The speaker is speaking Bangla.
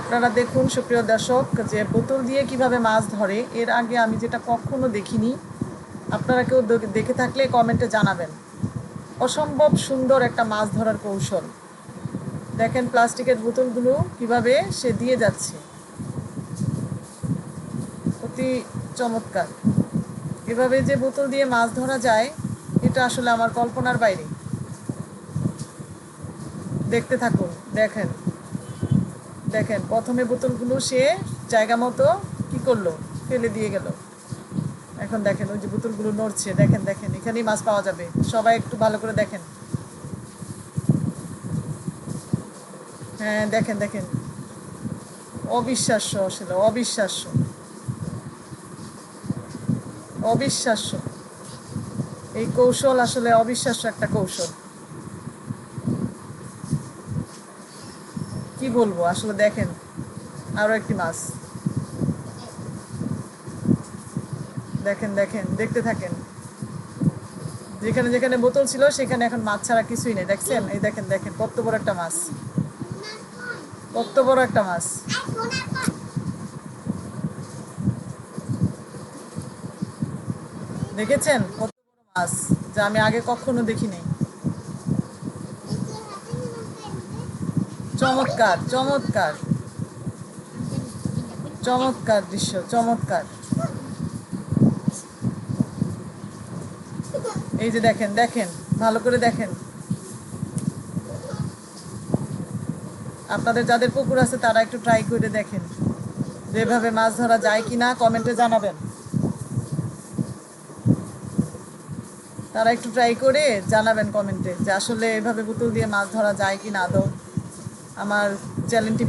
আপনারা দেখুন সুপ্রিয় দর্শক, যে বোতল দিয়ে কিভাবে মাছ ধরে, এর আগে আমি যেটা কখনো দেখিনি। আপনারা কেউ দেখে থাকলে কমেন্টে জানাবেন। অসম্ভব সুন্দর একটা মাছ ধরার কৌশল। দেখেন প্লাস্টিকের বোতলগুলো কিভাবে সে দিয়ে যাচ্ছে, অতি চমৎকার। এভাবে যে বোতল দিয়ে মাছ ধরা যায়, এটা আসলে আমার কল্পনার বাইরে। দেখতে থাকুন, দেখেন দেখেন প্রথমে বোতলগুলো সে জায়গা মতো কি করলো, ফেলে দিয়ে গেল। এখন দেখেন ওই যে বোতলগুলো নড়ছে, দেখেন দেখেন, এখানেই মাছ পাওয়া যাবে। সবাই একটু ভালো করে দেখেন। হ্যাঁ, দেখেন দেখেন, অবিশ্বাস্য, আসলে অবিশ্বাস্য, অবিশ্বাস্য। এই কৌশল আসলে অবিশ্বাস্য একটা কৌশল। কি বলবো আসলে, দেখেন আরো একটি মাছ। দেখেন দেখেন, দেখতে থাকেন। যেখানে যেখানে বোতল ছিল সেখানে এখন মাছ ছাড়া কিছুই নেই। দেখছেন, এই দেখেন দেখেন, কত বড় একটা মাছ, কত বড় একটা মাছ। দেখেছেন কত বড় মাছ, যা আমি আগে কখনো দেখিনি। চমৎকার চমৎকার, চমৎকার দৃশ্য, চমৎকার। এই যে দেখেন দেখেন, ভালো করে দেখেন। আপনাদের যাদের পুকুর আছে তারা একটু ট্রাই করে দেখেন, যেভাবে মাছ ধরা যায় কিনা কমেন্টে জানাবেন। তারা একটু ট্রাই করে জানাবেন কমেন্টে যে আসলে এভাবে বোতল দিয়ে মাছ ধরা যায় কিনা আদৌ। আমার চ্যানেলটি